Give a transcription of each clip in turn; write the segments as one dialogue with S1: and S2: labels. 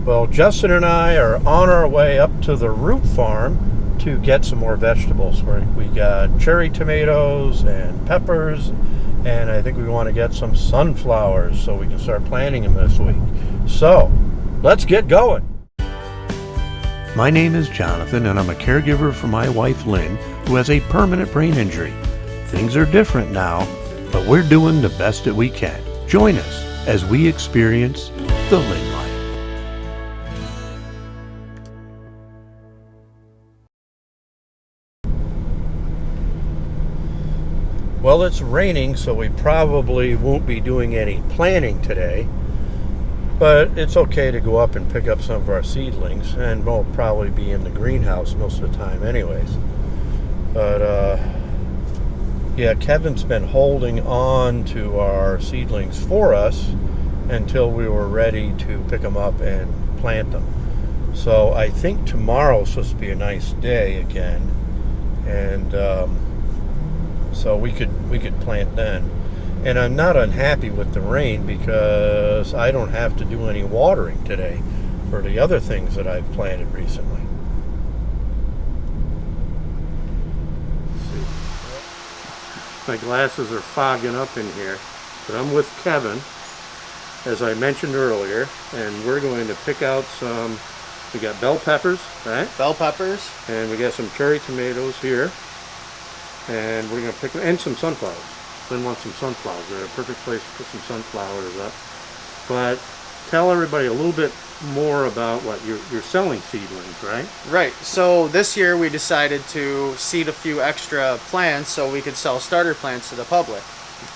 S1: Well, Justin and I are on our way up to the root farm to get some more vegetables. We got cherry tomatoes and peppers, and I think we want to get some sunflowers so we can start planting them this week. So, let's get going. My name is Jonathan, and I'm a caregiver for my wife Lynne, who has a permanent brain injury. Things are different now, but we're doing the best that we can. Join us as we experience the Lynne life. Well, it's raining, so we probably won't be doing any planting today, but it's okay to go up and pick up some of our seedlings, and we'll probably be in the greenhouse most of the time anyways. But yeah, Kevin's been holding on to our seedlings for us until we were ready to pick them up and plant them. So I think tomorrow's supposed to be a nice day again, and so we could plant then. And I'm not unhappy with the rain because I don't have to do any watering today for the other things that I've planted recently. My glasses are fogging up in here, but I'm with Kevin, as I mentioned earlier, and we're going to pick out some. We got bell peppers, right?
S2: Bell peppers.
S1: And we got some cherry tomatoes here. And we're going to pick them, and some sunflowers. Lynne wants some sunflowers. They're a perfect place to put some sunflowers up. But tell everybody a little bit more about what you're selling seedlings, right?
S2: Right. So this year we decided to seed a few extra plants so we could sell starter plants to the public.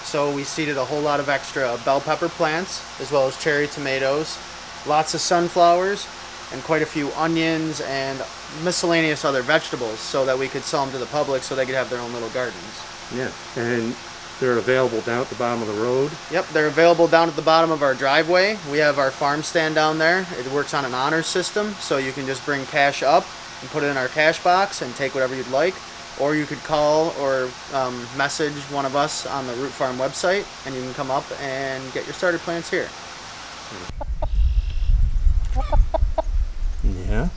S2: So we seeded a whole lot of extra bell pepper plants, as well as cherry tomatoes, lots of sunflowers, and quite a few onions and miscellaneous other vegetables so that we could sell them to the public so they could have their own little gardens.
S1: Yeah, and they're available down at the bottom of the road?
S2: Yep, they're available down at the bottom of our driveway. We have our farm stand down there. It works on an honor system, so you can just bring cash up and put it in our cash box and take whatever you'd like. Or you could call or message one of us on the Root Farm website, and you can come up and get your starter plants here.
S1: Yeah.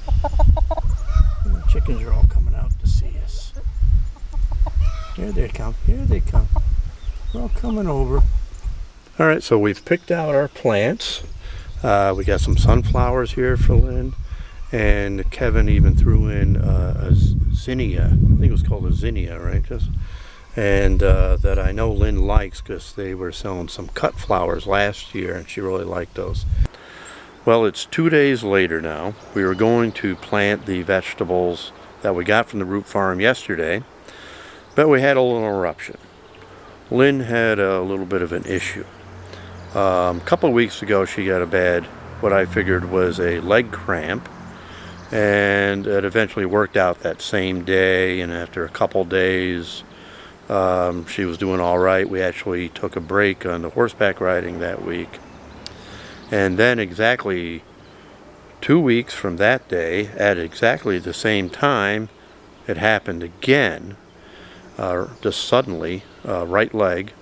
S1: The chickens are all coming out to see us. Here they come. Here they come. They're all coming over. All right, so we've picked out our plants. We got some sunflowers here for Lynne, and Kevin even threw in a zinnia. I think it was called a zinnia, right? And that I know Lynne likes because they were selling some cut flowers last year, and she really liked those. Well, it's 2 days later now. We were going to plant the vegetables that we got from the root farm yesterday, but we had a little interruption. Lynne had a little bit of an issue. A couple of weeks ago, she got a bad, what I figured was a leg cramp, and it eventually worked out that same day, and after a couple days, she was doing all right. We actually took a break on the horseback riding that week. And then exactly 2 weeks from that day, at exactly the same time, it happened again, just suddenly, right leg,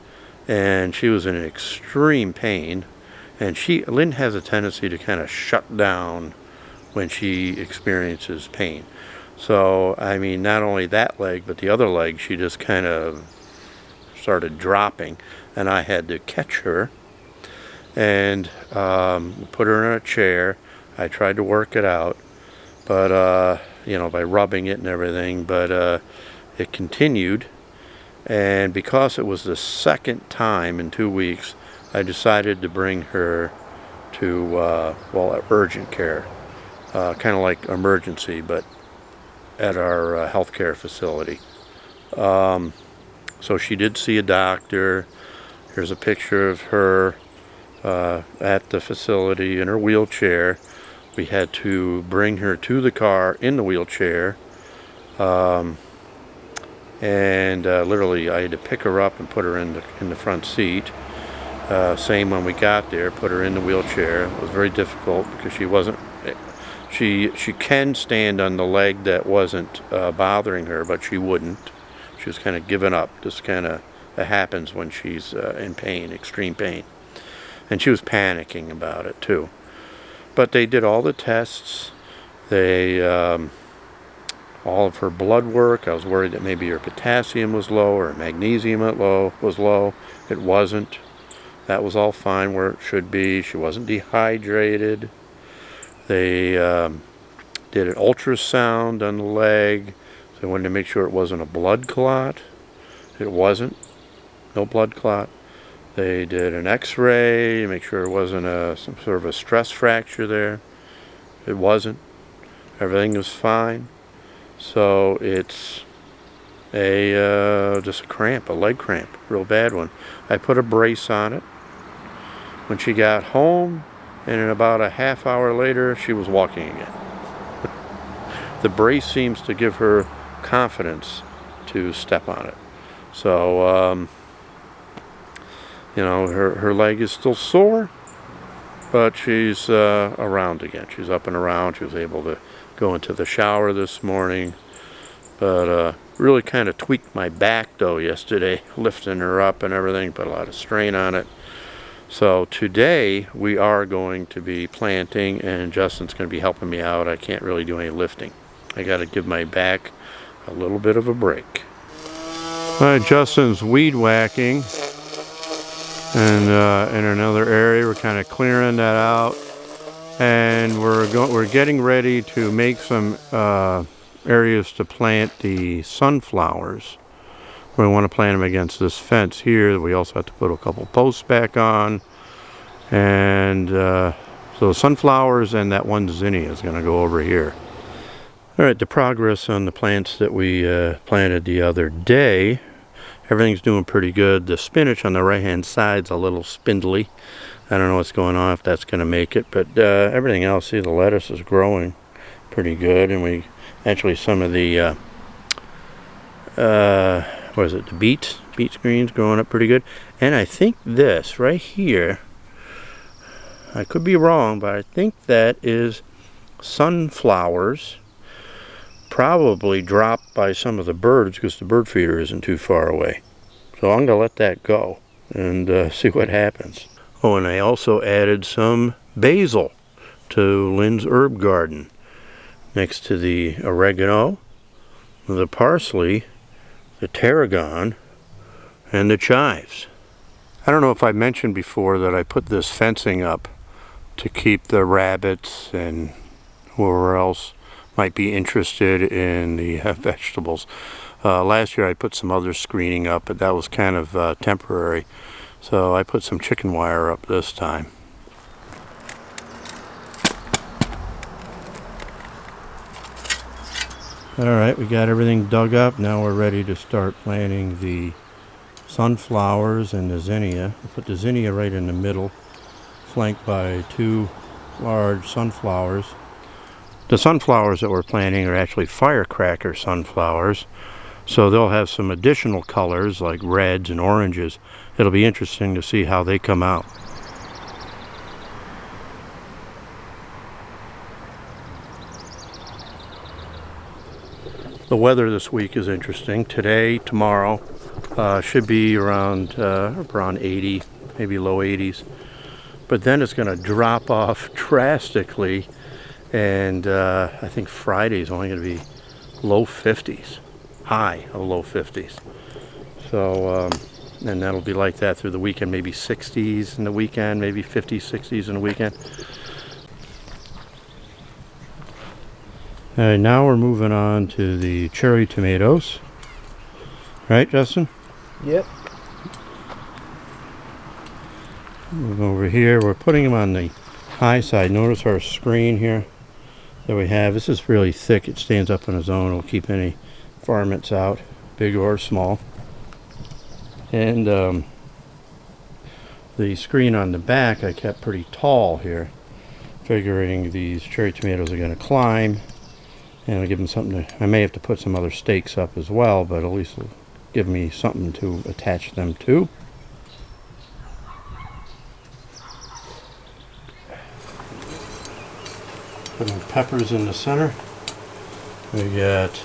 S1: and she was in extreme pain. And Lynne has a tendency to kind of shut down when she experiences pain. So, I mean, not only that leg, but the other leg, she just kind of started dropping, and I had to catch her and put her in a chair. I tried to work it out, but by rubbing it and everything, but it continued. And because it was the second time in 2 weeks, I decided to bring her to urgent care, kind of like emergency, but at our healthcare facility. So she did see a doctor. Here's a picture of her at the facility in her wheelchair. We had to bring her to the car in the wheelchair, and literally I had to pick her up and put her in the front seat. Same when we got there, put her in the wheelchair. It was very difficult because she can stand on the leg that wasn't bothering her, but she wouldn't. She was kind of giving up. Just kind of that happens when she's in pain, extreme pain. And she was panicking about it too. But they did all the tests. They all of her blood work. I was worried that maybe her potassium was low or magnesium was low. It wasn't. That was all fine where it should be. She wasn't dehydrated. They did an ultrasound on the leg. So they wanted to make sure it wasn't a blood clot. It wasn't. No blood clot. They did an x-ray to make sure it wasn't some sort of a stress fracture there. It wasn't. Everything was fine. So it's just a cramp, a leg cramp, real bad one. I put a brace on it when she got home, and in about a half hour later, she was walking again. The brace seems to give her confidence to step on it. So, you know, her leg is still sore, but she's around again. She's up and around. She was able to go into the shower this morning, but really kind of tweaked my back though yesterday, lifting her up and everything, put a lot of strain on it. So today we are going to be planting, and Justin's going to be helping me out. I can't really do any lifting. I got to give my back a little bit of a break. All right, Justin's weed whacking, and in another area we're kind of clearing that out. And we're getting ready to make some areas to plant the sunflowers. We want to plant them against this fence here. We also have to put a couple posts back on. And so sunflowers and that one zinnia is going to go over here. All right, the progress on the plants that we planted the other day. Everything's doing pretty good. The spinach on the right-hand side's a little spindly. I don't know what's going on, if that's going to make it, but everything else, see, the lettuce is growing pretty good, and we actually some of the what is it, the beet greens growing up pretty good. And I think this right here, I could be wrong, but I think that is sunflowers, probably dropped by some of the birds because the bird feeder isn't too far away. So I'm going to let that go and see what happens. Oh, and I also added some basil to Lynne's herb garden next to the oregano, the parsley, the tarragon, and the chives. I don't know if I mentioned before that I put this fencing up to keep the rabbits and whoever else might be interested in the vegetables. Last year I put some other screening up, but that was kind of temporary. So I put some chicken wire up this time. Alright, we got everything dug up. Now we're ready to start planting the sunflowers and the zinnia. I put the zinnia right in the middle, flanked by two large sunflowers. The sunflowers that we're planting are actually firecracker sunflowers. So they'll have some additional colors like reds and oranges. It'll be interesting to see how they come out. The weather this week is interesting. Today, tomorrow, should be around 80, maybe low 80s. But then it's going to drop off drastically, and I think Friday is only going to be low 50s. High of low 50s. So, and that'll be like that through the weekend, maybe 60s in the weekend, maybe 50s, 60s in the weekend. All right, now we're moving on to the cherry tomatoes. Right, Justin?
S2: Yep.
S1: Move over here. We're putting them on the high side. Notice our screen here that we have. This is really thick. It stands up on its own. It'll keep any varmints out, big or small. And the screen on the back I kept pretty tall here, figuring these cherry tomatoes are going to climb, and I'll give them something to, I may have to put some other stakes up as well, but at least it'll give me something to attach them to. Putting peppers in the center. We got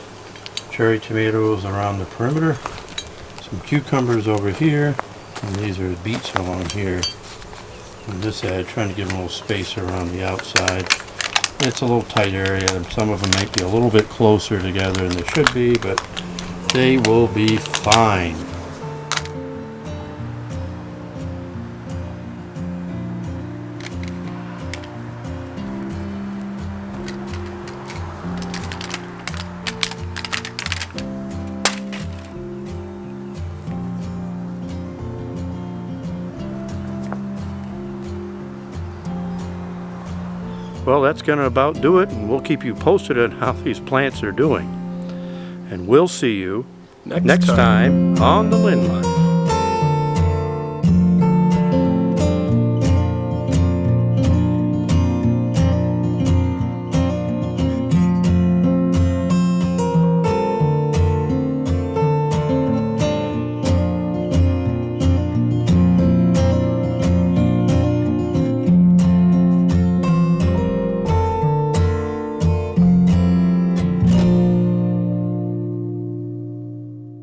S1: cherry tomatoes around the perimeter, some cucumbers over here, and these are beets along here. on this edge, trying to give them a little space around the outside. It's a little tight area, and some of them might be a little bit closer together than they should be, but they will be fine. Well, that's going to about do it, and we'll keep you posted on how these plants are doing. And we'll see you next time on the Lynne Line.